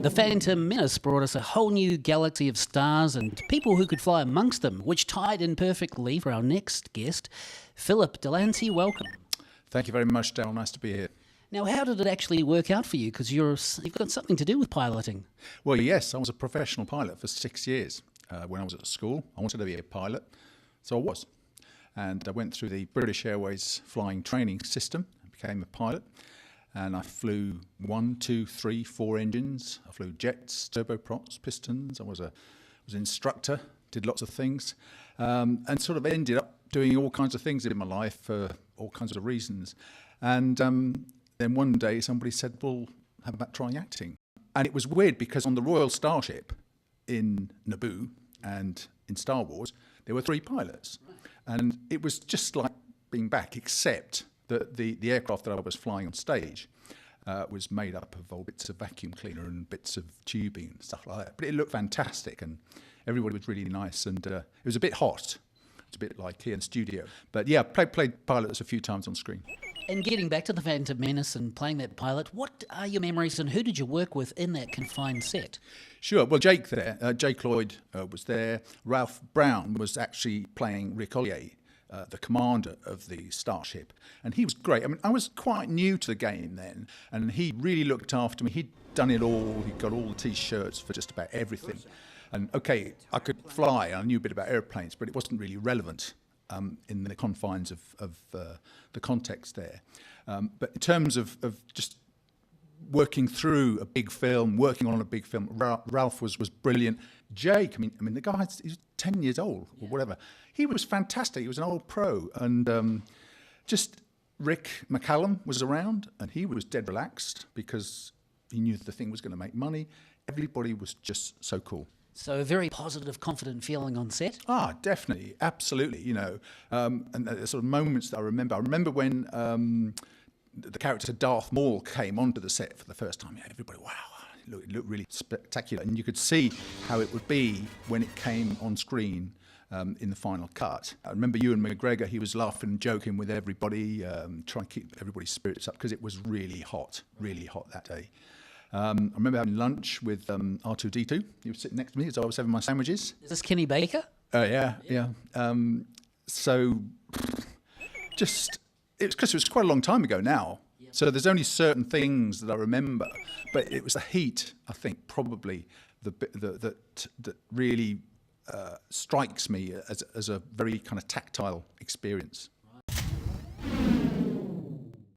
The Phantom Menace brought us a whole new galaxy of stars and people who could fly amongst them, which tied in perfectly for our next guest, Philip Delancy. Welcome. Thank you very much, Darryl. Nice to be here. Now, how did it actually work out for you? Because you've got something to do with piloting. Well, yes, I was a professional pilot for 6 years. When I was at school, I wanted to be a pilot, so I was. And I went through the British Airways flying training system and became a pilot. And I flew 1, 2, 3, 4 engines. I flew jets, turboprops, pistons. I was an instructor, did lots of things, and sort of ended up doing all kinds of things in my life for all kinds of reasons. And then one day somebody said, well, how about trying acting? And it was weird because on the Royal Starship in Naboo and in Star Wars, there were 3 pilots. And it was just like being back, except that the aircraft that I was flying on stage was made up of old bits of vacuum cleaner and bits of tubing and stuff like that. But it looked fantastic and everybody was really nice, and it was a bit hot. It's a bit like here in the studio. But yeah, played pilots a few times on screen. And getting back to the Phantom Menace and playing that pilot, what are your memories and who did you work with in that confined set? Sure. Well, Jake Lloyd was there. Ralph Brown was actually playing Rick Ollier, the commander of the Starship, and he was great. I mean, I was quite new to the game then, and he really looked after me. He'd done it all. He'd got all the T-shirts for just about everything. And okay, I could fly. I knew a bit about airplanes, but it wasn't really relevant in the confines of the context there. But in terms of just working through a big film, working on a big film, Ralph was brilliant. Jake, I mean, the guy, he's 10 years old or whatever. He was fantastic. He was an old pro. And just Rick McCallum was around, and he was dead relaxed because he knew the thing was going to make money. Everybody was just so cool. So a very positive, confident feeling on set? Definitely, absolutely, you know. And the sort of moments that I remember when the character Darth Maul came onto the set for the first time. Yeah, everybody, wow, it looked really spectacular. And you could see how it would be when it came on screen in the final cut. I remember Ewan McGregor, he was laughing and joking with everybody, trying to keep everybody's spirits up because it was really hot that day. I remember having lunch with R2-D2. He was sitting next to me as I was having my sandwiches. Is this Kenny Baker? Yeah. So just, it's because it was quite a long time ago now. Yeah. So there's only certain things that I remember, but it was the heat, I think, probably that really strikes me as a very kind of tactile experience.